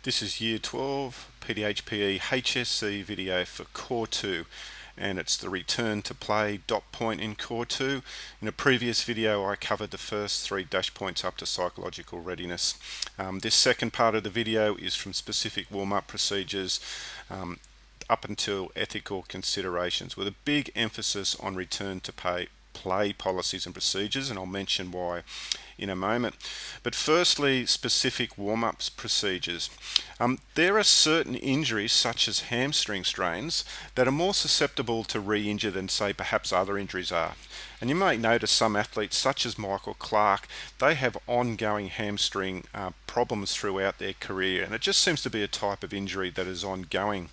This is Year 12 PDHPE HSC video for Core 2, and it's the return to play dot point in Core 2. In a previous video I covered the first 3 dash points up to psychological readiness. This second part of the video is from specific warm-up procedures up until ethical considerations, with a big emphasis on return to play policies and procedures, and I'll mention why in a moment. But firstly, specific warm-ups procedures. There are certain injuries, such as hamstring strains, that are more susceptible to re-injure than, say, perhaps other injuries are. And you may notice some athletes, such as Michael Clark, they have ongoing hamstring problems throughout their career, and it just seems to be a type of injury that is ongoing.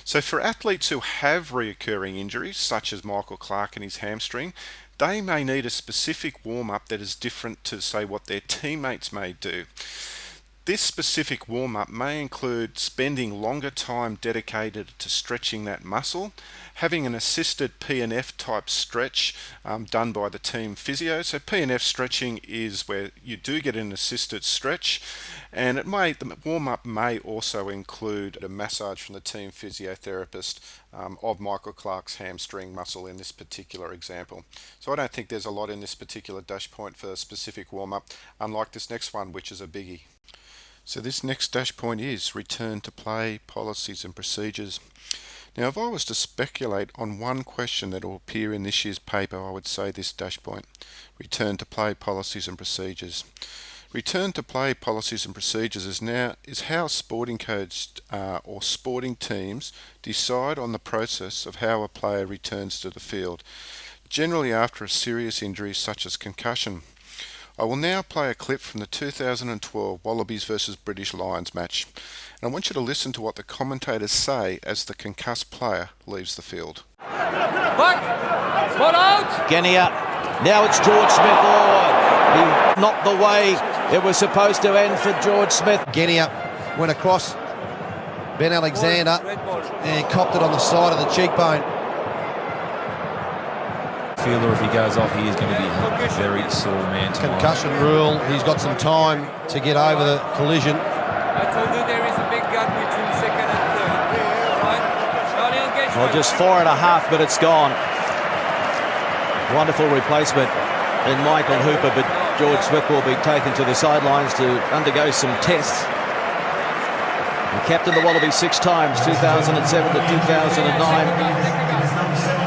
So for athletes who have reoccurring injuries, such as Michael Clark and his hamstring, they may need a specific warm-up that is different to, say, what their teammates may do. This specific warm-up may include spending longer time dedicated to stretching that muscle, having an assisted P&F type stretch done by the team physio. So P&F stretching is where you do get an assisted stretch, and the warm-up may also include a massage from the team physiotherapist of Michael Clark's hamstring muscle in this particular example. So I don't think there's a lot in this particular dash point for a specific warm-up, unlike this next one, which is a biggie. So this next dash point is return to play policies and procedures. Now, if I was to speculate on one question that will appear in this year's paper, I would say this dash point: return to play policies and procedures. Return to play policies and procedures is how sporting codes or sporting teams decide on the process of how a player returns to the field, generally after a serious injury such as concussion. I will now play a clip from the 2012 Wallabies versus British Lions match, and I want you to listen to what the commentators say as the concussed player leaves the field. Back! Spot out! Genia. Now it's George Smith. Oh, not the way it was supposed to end for George Smith. Genia went across Ben Alexander and copped it on the side of the cheekbone. Fielder, if he goes off, he is going to be a very sore man tomorrow. Concussion rule, he's got some time to get over the collision. I told you there is a big gap between second and third. Fine. Well, just 4.5 minutes gone. Wonderful replacement in Michael Hooper, but George Smith will be taken to the sidelines to undergo some tests. He captained the Wallabies 6 times, 2007 to 2009.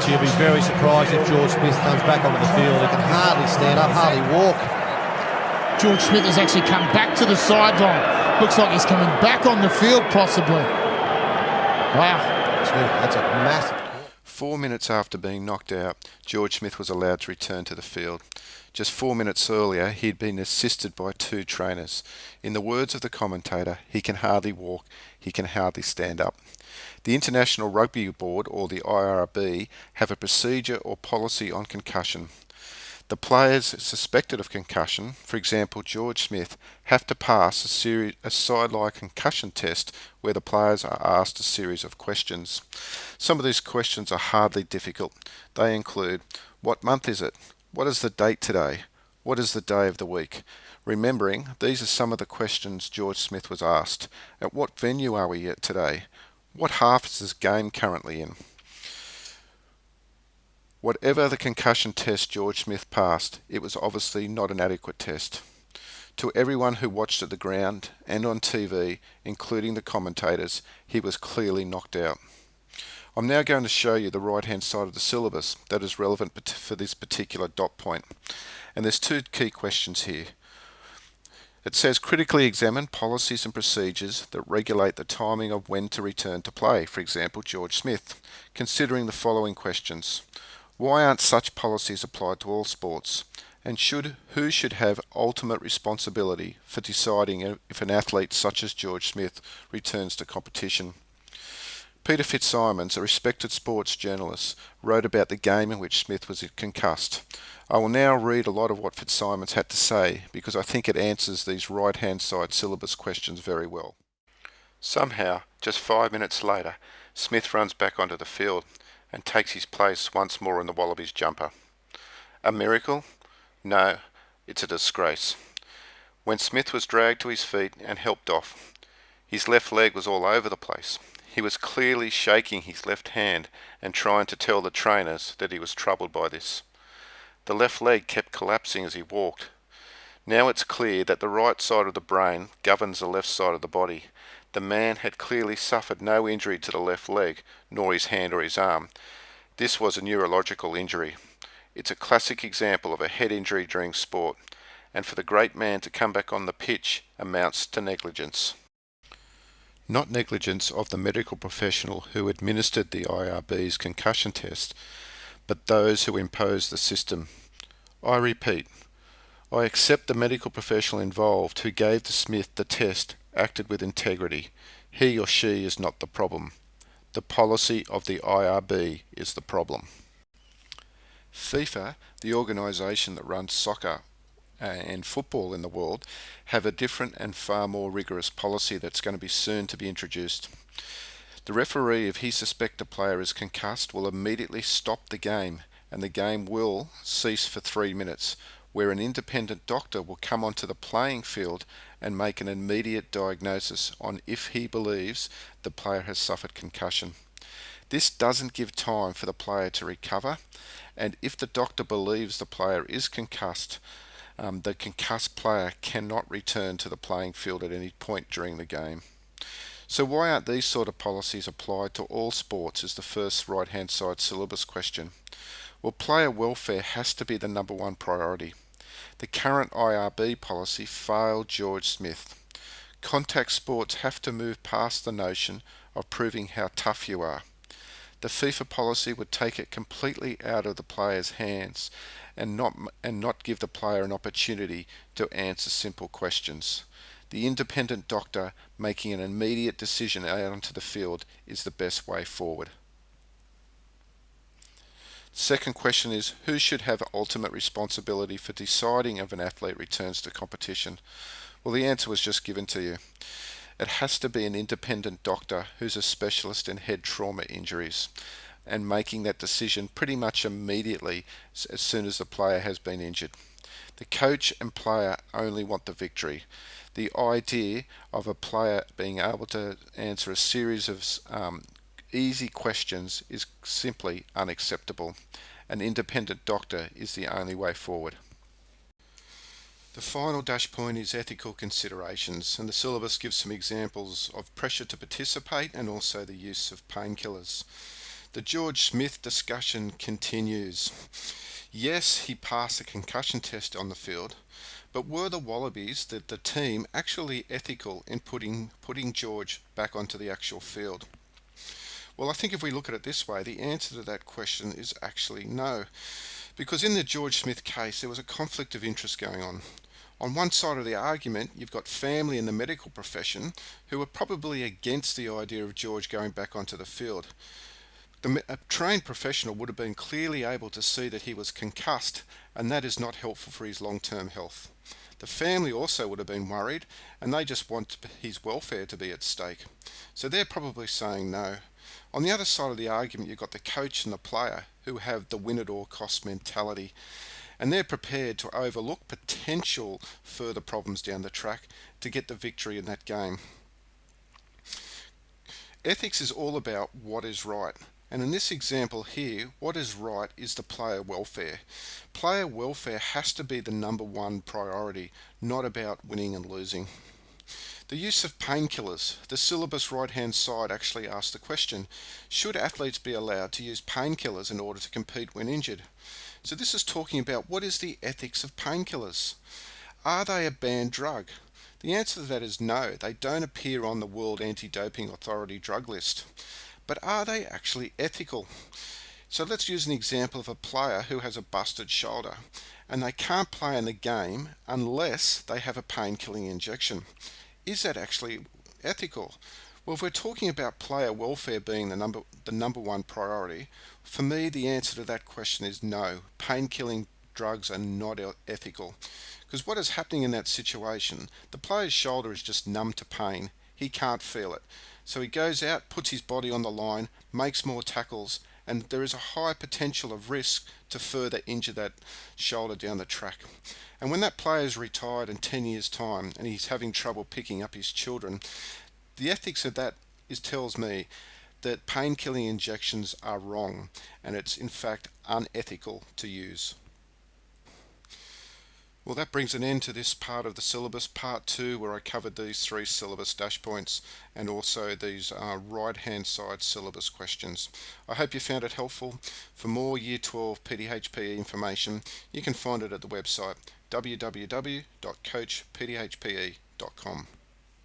She'll be very surprised if George Smith comes back onto the field. He can hardly stand up, hardly walk. George Smith has actually come back to the sideline. Looks like he's coming back on the field, possibly. Wow. That's a massive... 4 minutes after being knocked out, George Smith was allowed to return to the field. Just 4 minutes earlier, he'd been assisted by 2 trainers. In the words of the commentator, he can hardly walk, he can hardly stand up. The International Rugby Board, or the IRB, have a procedure or policy on concussion. The players suspected of concussion, for example George Smith, have to pass a sideline concussion test where the players are asked a series of questions. Some of these questions are hardly difficult. They include: what month is it? What is the date today? What is the day of the week? Remembering, these are some of the questions George Smith was asked. At what venue are we at today? What half is this game currently in? Whatever the concussion test George Smith passed, it was obviously not an adequate test. To everyone who watched at the ground and on TV, including the commentators, he was clearly knocked out. I'm now going to show you the right-hand side of the syllabus that is relevant for this particular dot point. And there's 2 key questions here. It says critically examine policies and procedures that regulate the timing of when to return to play, for example George Smith, considering the following questions. Why aren't such policies applied to all sports? And who should have ultimate responsibility for deciding if an athlete such as George Smith returns to competition? Peter Fitzsimons, a respected sports journalist, wrote about the game in which Smith was concussed. I will now read a lot of what Fitzsimons had to say because I think it answers these right-hand side syllabus questions very well. Somehow, just 5 minutes later, Smith runs back onto the field and takes his place once more in the Wallabies jumper. A miracle? No, it's a disgrace. When Smith was dragged to his feet and helped off, His left leg was all over the place. He was clearly shaking his left hand and trying to tell the trainers that he was troubled by this. The left leg kept collapsing as he walked. Now it's clear that the right side of the brain governs the left side of the body. The man had clearly suffered no injury to the left leg, nor his hand or his arm. This was a neurological injury. It's a classic example of a head injury during sport, and for the great man to come back on the pitch amounts to negligence. Not negligence of the medical professional who administered the IRB's concussion test, but those who imposed the system. I repeat, I accept the medical professional involved who gave the Smith the test acted with integrity. He or she is not the problem. The policy of the IRB is the problem. FIFA, the organisation that runs soccer and football in the world, have a different and far more rigorous policy that's going to be soon to be introduced. The referee, if he suspects a player is concussed, will immediately stop the game, and the game will cease for 3 minutes, where an independent doctor will come onto the playing field and make an immediate diagnosis on if he believes the player has suffered concussion. This doesn't give time for the player to recover, and if the doctor believes the player is concussed, the concussed player cannot return to the playing field at any point during the game. So why aren't these sort of policies applied to all sports is the first right-hand side syllabus question. Well, player welfare has to be the number one priority. The current IRB policy failed George Smith. Contact sports have to move past the notion of proving how tough you are. The FIFA policy would take it completely out of the player's hands and not give the player an opportunity to answer simple questions. The independent doctor making an immediate decision out onto the field is the best way forward. Second question is, who should have ultimate responsibility for deciding if an athlete returns to competition? Well, the answer was just given to you. It has to be an independent doctor who's a specialist in head trauma injuries and making that decision pretty much immediately as soon as the player has been injured. The coach and player only want the victory. The idea of a player being able to answer a series of easy questions is simply unacceptable. An independent doctor is the only way forward. The final dash point is ethical considerations, and the syllabus gives some examples of pressure to participate and also the use of painkillers. The George Smith discussion continues. Yes, he passed a concussion test on the field, but were the Wallabies, the team, actually ethical in putting George back onto the actual field? Well, I think if we look at it this way, the answer to that question is actually no. Because in the George Smith case, there was a conflict of interest going on. On one side of the argument, you've got family in the medical profession who are probably against the idea of George going back onto the field. A trained professional would have been clearly able to see that he was concussed, and that is not helpful for his long-term health. The family also would have been worried, and they just want his welfare to be at stake. So they're probably saying no. On the other side of the argument, you've got the coach and the player who have the win-at-all-cost mentality, and they're prepared to overlook potential further problems down the track to get the victory in that game. Ethics is all about what is right. And in this example here, what is right is the player welfare. Player welfare has to be the number one priority, not about winning and losing. The use of painkillers. The syllabus right-hand side actually asks the question, should athletes be allowed to use painkillers in order to compete when injured? So this is talking about what is the ethics of painkillers. Are they a banned drug? The answer to that is no. They don't appear on the World Anti-Doping Authority drug list. But are they actually ethical? So let's use an example of a player who has a busted shoulder and they can't play in the game unless they have a pain-killing injection. Is that actually ethical? Well, if we're talking about player welfare being the number one priority, for me the answer to that question is no. Pain-killing drugs are not ethical. Because what is happening in that situation, the player's shoulder is just numb to pain. He can't feel it. So he goes out, puts his body on the line, makes more tackles, and there is a high potential of risk to further injure that shoulder down the track. And when that player is retired in 10 years' time and he's having trouble picking up his children, The ethics of that tells me that painkilling injections are wrong, and it's in fact unethical to use. Well, that brings an end to this part of the syllabus, part 2, where I covered these 3 syllabus dash points and also these right-hand side syllabus questions. I hope you found it helpful. For more Year 12 PDHPE information, you can find it at the website www.coachpdhpe.com.